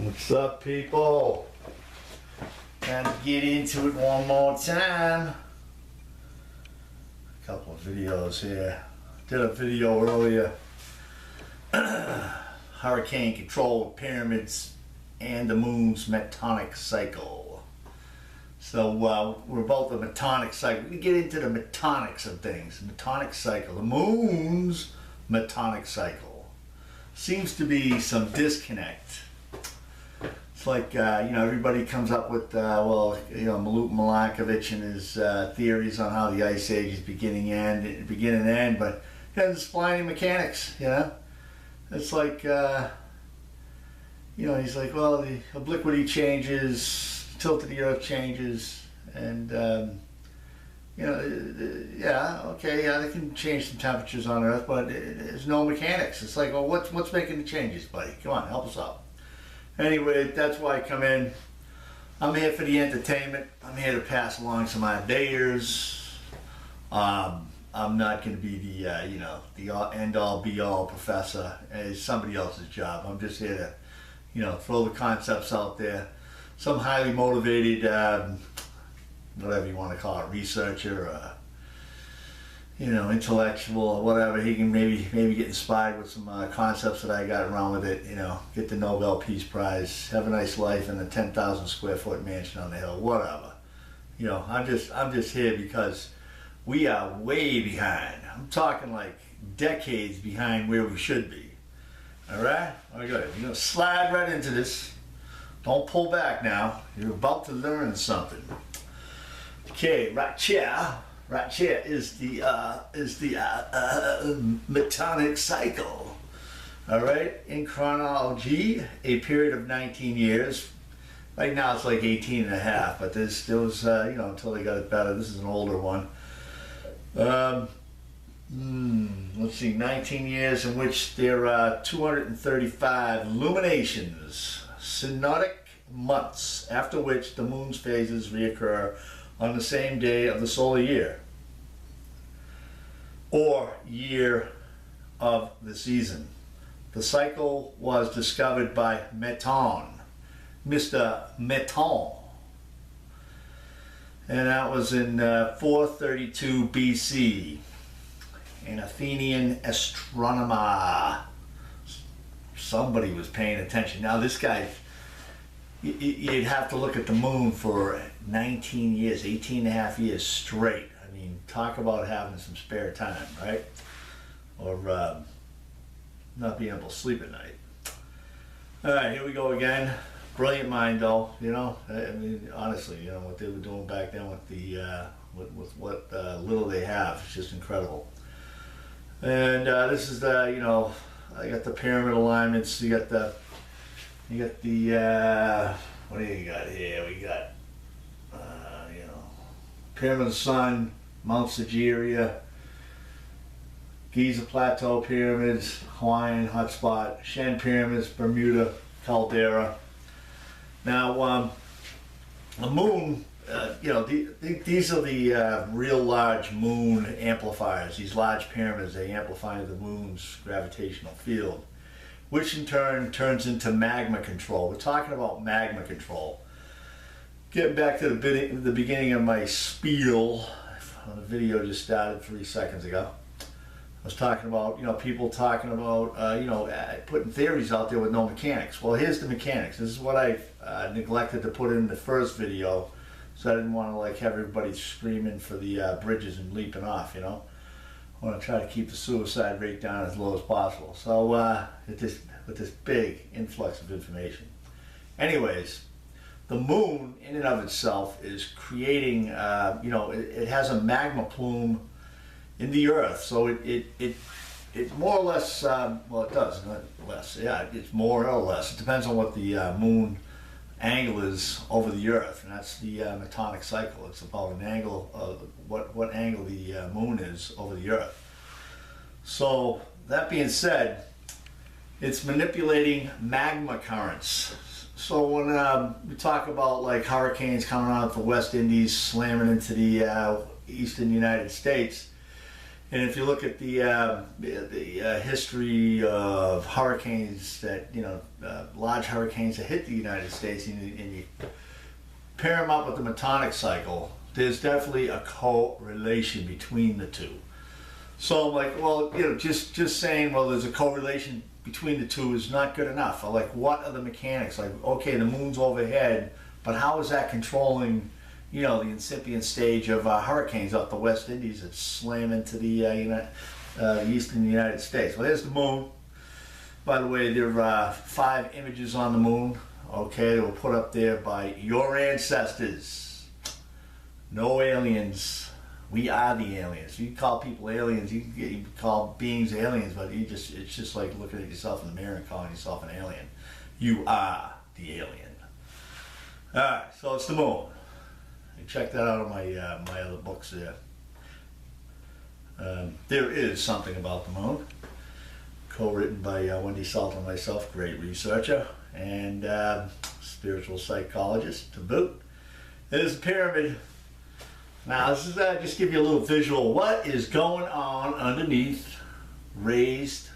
What's up, people? And get into it one more time. A couple of videos here. Did a video earlier. Hurricane control of pyramids and the moon's Metonic Cycle. So we're about the Metonic Cycle. We get into the metonics of things. Metonic Cycle. The moon's Metonic Cycle. Seems to be some disconnect. It's like, everybody comes up with, Milut Milankovitch and his theories on how the Ice Age is begin and end, but it's blinding mechanics, It's like, he's like, well, the obliquity changes, tilt of the Earth changes, and, they can change some temperatures on Earth, but there's no mechanics. It's like, well, what's making the changes, buddy? Come on, help us out. Anyway, that's why I come in. I'm here for the entertainment. I'm here to pass along some ideas. I'm not going to be the end-all, be-all professor. It's somebody else's job. I'm just here to, throw the concepts out there. Some highly motivated, whatever you want to call it, researcher, intellectual or whatever, he can maybe get inspired with some concepts that I got around with it, get the Nobel Peace Prize, have a nice life in a 10,000 square foot mansion on the hill, whatever. I'm just here because we are way behind. I'm talking like decades behind where we should be. All right? All right, good. You're going to slide right into this. Don't pull back now. You're about to learn something. Okay, right here. Right here is the Metonic Cycle. All right, in chronology, a period of 19 years. Right now it's like 18 and a half, but there was, until they got it better. This is an older one. Let's see, 19 years in which there are 235 luminations, synodic months, after which the moon's phases reoccur on the same day of the solar year, or year of the season. The cycle was discovered by Mr. Meton, and that was in 432 BC, an Athenian astronomer. Somebody was paying attention. Now this guy, you'd have to look at the moon for 19 years, 18 and a half years straight. I mean, talk about having some spare time, right? Or not being able to sleep at night. All right, here we go again. Brilliant mind, though. I mean, honestly, what they were doing back then with the with what little they have, it's just incredible. And this is the, I got the pyramid alignments. You got the what do you got here? We got, Pyramid of the Sun, Mount Sageria, Giza Plateau Pyramids, Hawaiian hotspot, Shan Pyramids, Bermuda Caldera. Now, the moon, these are the real large moon amplifiers. These large pyramids, they amplify the moon's gravitational field, which in turn turns into magma control. We're talking about magma control. Getting back to the beginning of my spiel, the video just started 3 seconds ago. I was talking about, people talking about, putting theories out there with no mechanics. Well, here's the mechanics. This is what I neglected to put in the first video, so I didn't want to have everybody screaming for the bridges and leaping off, I want to try to keep the suicide rate down as low as possible. So with this big influx of information. Anyways, the moon in and of itself is creating, it has a magma plume in the Earth. So it more or less, it does, not less. Yeah, it's more or less. It depends on what the moon angle is over the Earth, and that's the Metonic Cycle. It's about an angle of what angle the moon is over the Earth. So that being said, it's manipulating magma currents. So when we talk about hurricanes coming out of the West Indies slamming into the eastern United States, And if you look at the history of hurricanes that, large hurricanes that hit the United States, and you pair them up with the Metonic Cycle, there's definitely a correlation between the two. So I'm like, well, just saying, well, there's a correlation between the two is not good enough. I'm like, what are the mechanics? Like, okay, the moon's overhead, but how is that controlling, the incipient stage of hurricanes off the West Indies that slam into the eastern United States? Well, there's the moon. By the way, there are 5 images on the moon. Okay, they were put up there by your ancestors. No aliens. We are the aliens. You can call people aliens. You can call beings aliens, but it's just like looking at yourself in the mirror and calling yourself an alien. You are the alien. All right, so it's the moon. You check that out on my my other books there. There is something about the moon, co-written by Wendy Salt and myself, great researcher and spiritual psychologist to boot. There's a pyramid. Now this is just give you a little visual. What is going on underneath raised,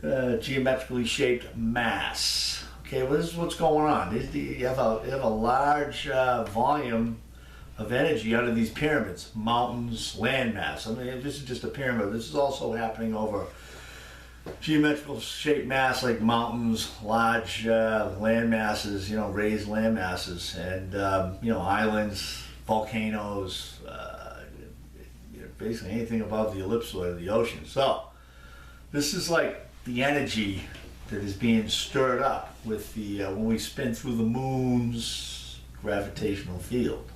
geometrically shaped mass? Okay, well, this is what's going on. You have a large volume of energy under these pyramids, mountains, landmass. I mean, this is just a pyramid. This is also happening over geometrical shaped mass like mountains, large land masses, raised land masses, and islands, volcanoes, basically anything above the ellipsoid of the ocean. So this is like the energy that is being stirred up with the when we spin through the moon's gravitational field.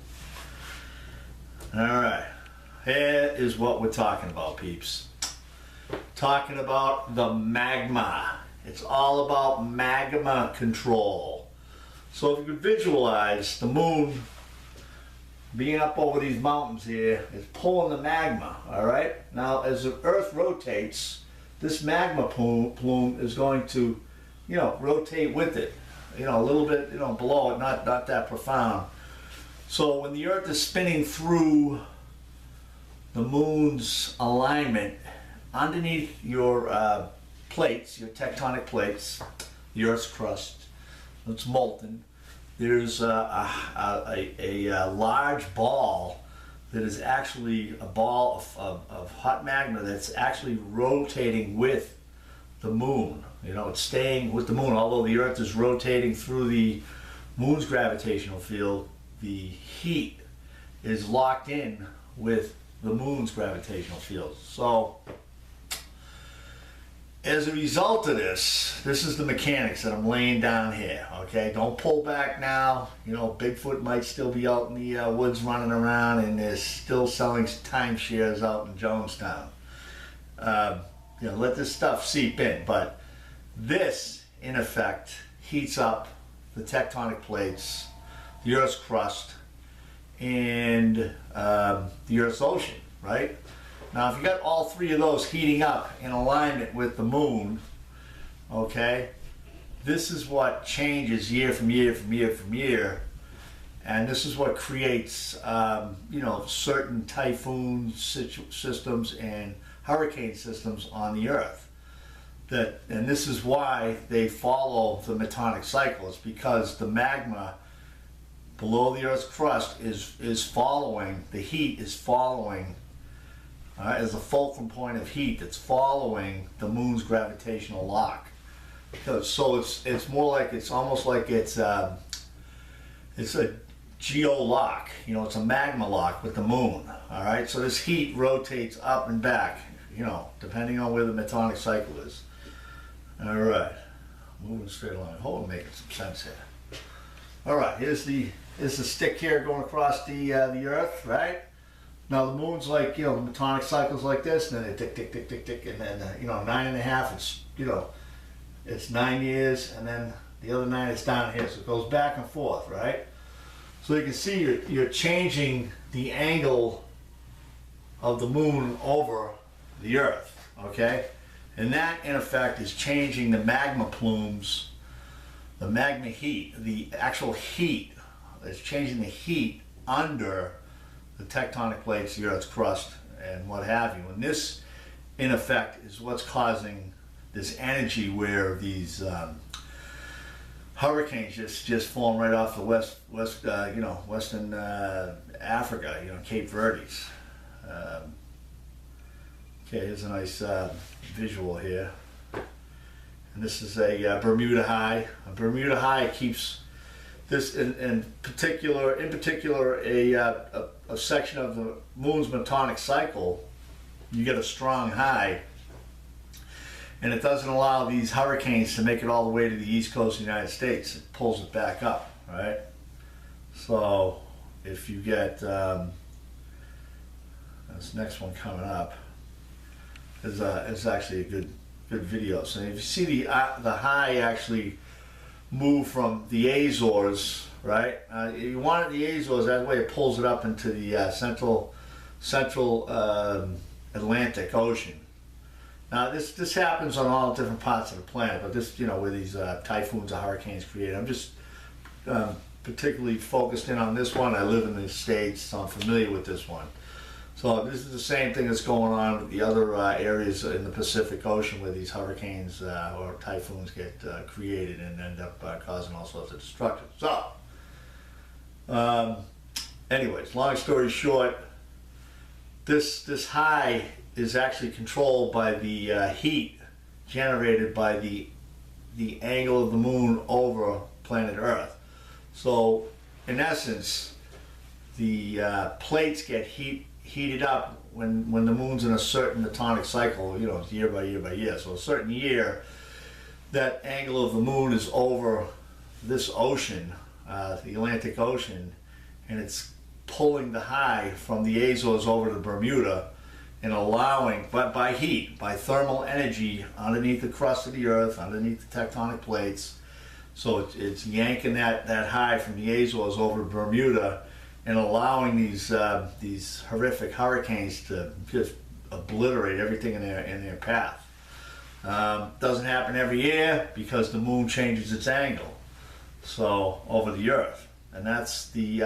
All right, here is what we're talking about, peeps. Talking about the magma. It's all about magma control. So if you could visualize the moon being up over these mountains here, it's pulling the magma, all right? Now, as the Earth rotates, this magma plume is going to, rotate with it, a little bit, below it, not that profound. So when the Earth is spinning through the moon's alignment, underneath your plates, your tectonic plates, the Earth's crust, it's molten. There's a large ball that is actually a ball of hot magma that's actually rotating with the moon. It's staying with the moon. Although the Earth is rotating through the moon's gravitational field, the heat is locked in with the moon's gravitational field. So as a result of this is the mechanics that I'm laying down here, okay? Don't pull back now. Bigfoot might still be out in the woods running around, and they're still selling timeshares out in Jonestown. Let this stuff seep in. But this, in effect, heats up the tectonic plates, the Earth's crust, and the Earth's ocean, right? Now, if you got all 3 of those heating up in alignment with the moon, okay, this is what changes year from year from year from year, and this is what creates, certain typhoon systems and hurricane systems on the Earth. And this is why they follow the Metonic Cycle. It's because the magma below the Earth's crust is following, the heat is following, as a fulcrum point of heat that's following the moon's gravitational lock. So it's more like, it's almost like it's a geo lock. It's a magma lock with the moon. All right. So this heat rotates up and back. Depending on where the Metonic Cycle is. All right. Moving straight along. Hope I'm making some sense here. All right. Here's the stick here going across the Earth. Right. Now the moon's like, the Metonic Cycle's like this, and then it tick, tick, tick, tick, tick, and then, 9.5, it's 9 years, and then the other 9 is down here, so it goes back and forth, right? So you can see you're changing the angle of the moon over the Earth, okay? And that, in effect, is changing the magma plumes, the magma heat, the actual heat, it's changing the heat under the tectonic plates, the Earth's crust, and what have you. And this, in effect, is what's causing this energy where these hurricanes just falling right off the western Africa, Cape Verdes. Okay, here's a nice visual here. And this is a Bermuda High. A Bermuda High keeps this, in particular, a section of the moon's Metonic Cycle. You get a strong high, and it doesn't allow these hurricanes to make it all the way to the east coast of the United States. It pulls it back up, right? So if you get this next one coming up is actually a good video. So if you see the high actually move from the Azores, right? You want it the Azores, that way it pulls it up into the central Atlantic Ocean. Now this happens on all different parts of the planet, but this, where these typhoons or hurricanes create. I'm just particularly focused in on this one. I live in the States, so I'm familiar with this one. So this is the same thing that's going on with the other areas in the Pacific Ocean where these hurricanes or typhoons get created and end up causing all sorts of destruction. So, anyways, long story short, this high is actually controlled by the heat generated by the angle of the moon over planet Earth. So, in essence, the plates get heated up when the moon's in a certain metonic cycle, year by year by year. So a certain year, that angle of the moon is over this ocean, the Atlantic Ocean, and it's pulling the high from the Azores over to Bermuda and allowing, but by heat, by thermal energy underneath the crust of the Earth, underneath the tectonic plates. So it's yanking that high from the Azores over to Bermuda and allowing these horrific hurricanes to just obliterate everything in their path. Doesn't happen every year because the moon changes its angle, so over the Earth, and that's the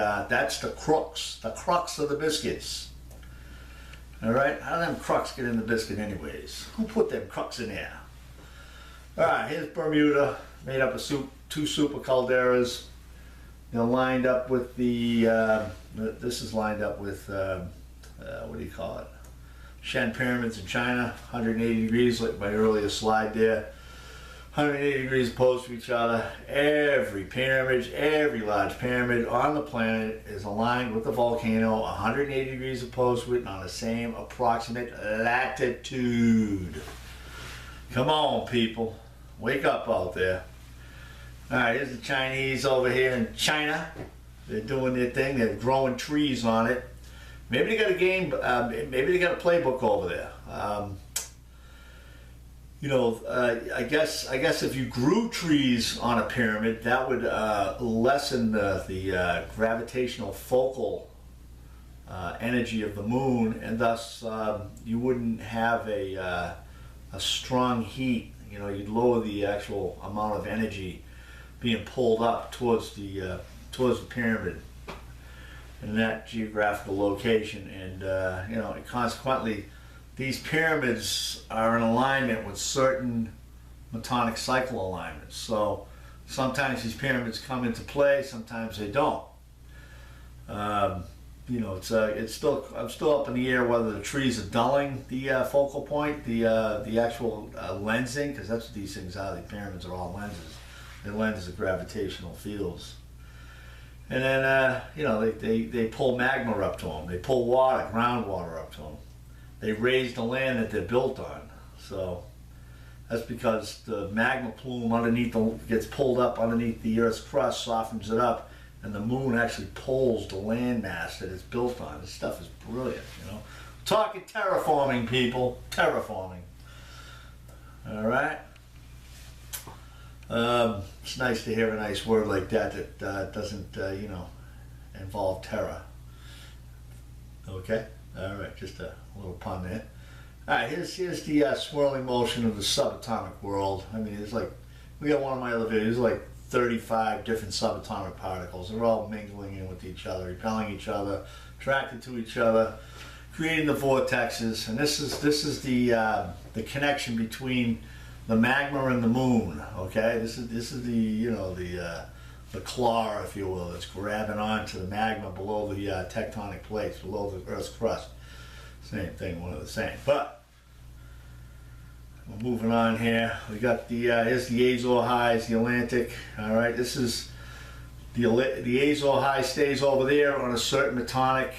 crux of the biscuits. All right, how do them crux get in the biscuit anyways? Who put them crux in there? All right, here's Bermuda, made up of two super calderas. Lined up with this is lined up with, what do you call it? Shan pyramids in China, 180 degrees, like my earlier slide there. 180 degrees opposed to each other. Every pyramid, every large pyramid on the planet is aligned with the volcano, 180 degrees opposed to it on the same approximate latitude. Come on, people. Wake up out there. Alright, here's the Chinese over here in China. They're doing their thing. They're growing trees on it. Maybe they got a game. Maybe they got a playbook over there. I guess if you grew trees on a pyramid, that would lessen the gravitational focal energy of the moon, and thus you wouldn't have a strong heat. You'd lower the actual amount of energy being pulled up towards the pyramid in that geographical location, and consequently, these pyramids are in alignment with certain Metonic Cycle alignments. So sometimes these pyramids come into play, sometimes they don't. It's still, I'm still up in the air whether the trees are dulling the focal point, the actual lensing, because that's what these things are. The pyramids are all lenses. They lens the gravitational fields. And then, they pull magma up to them. They pull water, groundwater up to them. They raise the land that they're built on. So that's because the magma plume gets pulled up underneath the Earth's crust, softens it up, and the moon actually pulls the land mass that it's built on. This stuff is brilliant, Talking terraforming, people. Terraforming. All right? It's nice to hear a nice word like that doesn't, involve terror. Okay? All right, just a little pun there. All right, here's the swirling motion of the subatomic world. I mean, it's like, we got one of my other videos, like 35 different subatomic particles. They're all mingling in with each other, repelling each other, attracted to each other, creating the vortexes, and this is the connection between the magma and the moon. Okay, this is the, you know, the claw, if you will, that's grabbing onto the magma below the tectonic plates, below the Earth's crust. Same thing, one of the same. But we're moving on here. We got the here's the Azores High, the Atlantic. All right, this is the Azores High stays over there on a certain Metonic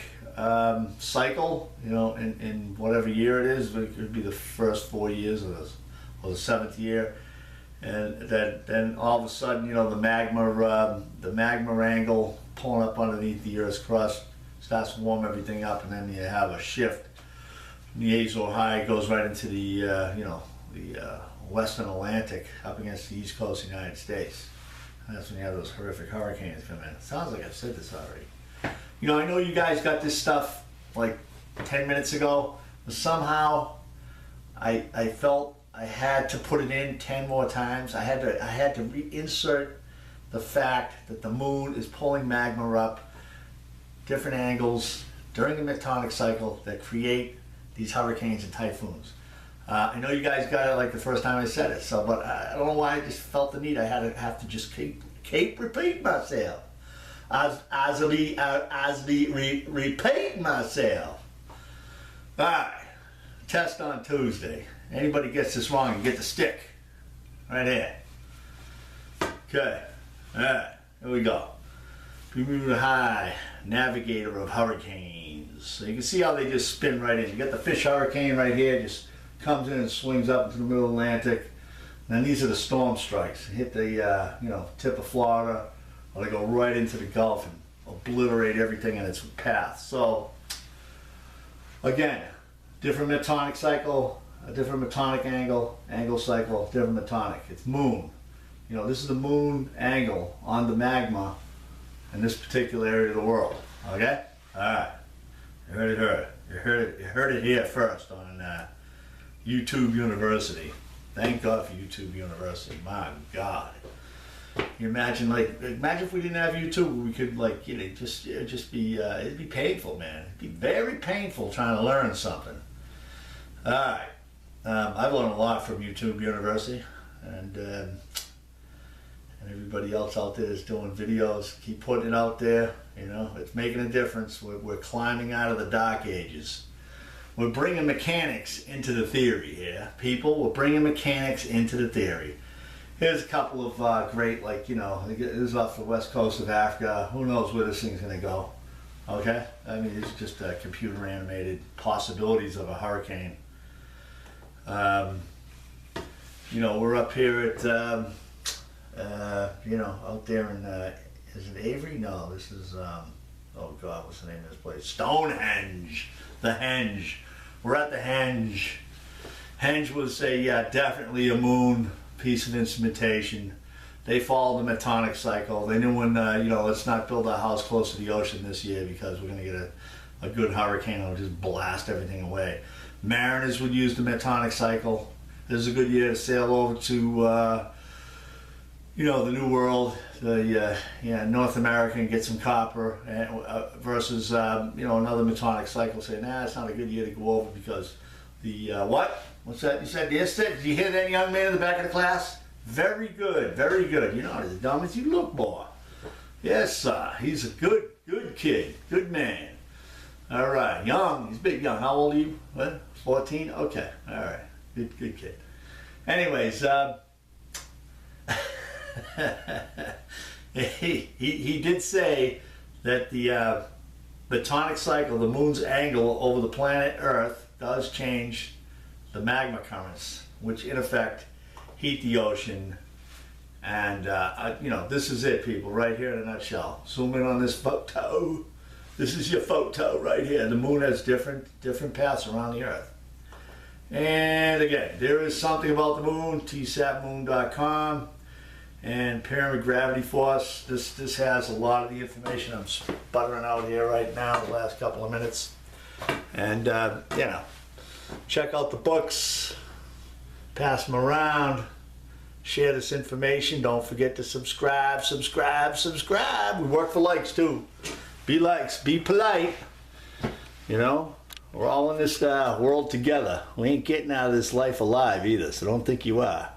cycle. You know, in whatever year it is, it could be the first 4 years of this, or the 7th year. And then all of a sudden, you know, the magma angle pulling up underneath the Earth's crust starts to warm everything up, and then you have a shift. The Azores High goes right into the you know, the Western Atlantic up against the East Coast of the United States. And that's when you have those horrific hurricanes come in. It sounds like I've said this already. You know, I know you guys got this stuff like 10 minutes ago, but somehow I felt I had to put it in 10 more times. I had to reinsert the fact that the moon is pulling magma up, different angles during the Metonic cycle that create these hurricanes and typhoons. I know you guys got it like the first time I said it, so, but I don't know why I just felt the need. I have to just keep repeating myself. As repeat myself. All right, test on Tuesday. Anybody gets this wrong, you get the stick. Right here. Okay. Alright, here we go. Bermuda High, navigator of hurricanes. So you can see how they just spin right in. You got the fish hurricane right here, just comes in and swings up into the middle Atlantic. And then these are the storm strikes. Hit the you know, tip of Florida, or they go right into the Gulf and obliterate everything in its path. So again, different Metonic cycle, a different Metonic angle cycle, different Metonic. It's moon. You know, this is the moon angle on the magma in this particular area of the world. Okay? Alright. You heard it here first on YouTube University. Thank God for YouTube University. My God. You imagine if we didn't have YouTube, we could, like, you know, just be it'd be painful, man. It'd be very painful trying to learn something. Alright. I've learned a lot from YouTube University, and everybody else out there is doing videos. Keep putting it out there. You know, it's making a difference. We're climbing out of the dark ages. We're bringing mechanics into the theory here, people. We're bringing mechanics into the theory. Here's a couple of great, like, you know, this is off the west coast of Africa. Who knows where this thing's going to go? Okay, I mean, it's just computer animated possibilities of a hurricane. You know, we're up here at, you know, out there in, is it Avery? No, this is, oh God, what's the name of this place? Stonehenge. The Henge. We're at the Henge. Henge was definitely a moon piece of instrumentation. They followed the Metonic cycle. They knew when, you know, let's not build our house close to the ocean this year because we're going to get a good hurricane that'll just blast everything away. Mariners would use the Metonic cycle. This is a good year to sail over to, you know, the New World, the North America, and get some copper, versus you know, another Metonic cycle saying, nah, it's not a good year to go over because the what? What's that? You said yes. Did you hear that, young man in the back of the class? Very good, very good. You're not as dumb as you look, boy. Yes, sir. He's a good kid, good man. All right, young. He's big young. How old are you? What? 14? Okay. All right. Good kid. Anyways, he did say that the Metonic cycle, the moon's angle over the planet Earth, does change the magma currents, which in effect heat the ocean. And you know, this is it, people, right here in a nutshell. Zoom in on this photo. This is your photo right here. The moon has different paths around the Earth. And again, there is something about the moon, tsatmoon.com, and pyramid gravity force. This has a lot of the information I'm sputtering out here right now, the last couple of minutes. And you know, check out the books, pass them around, share this information. Don't forget to subscribe. We work for likes too. Be likes, be polite, you know. We're all in this world together. We ain't getting out of this life alive either, so don't think you are.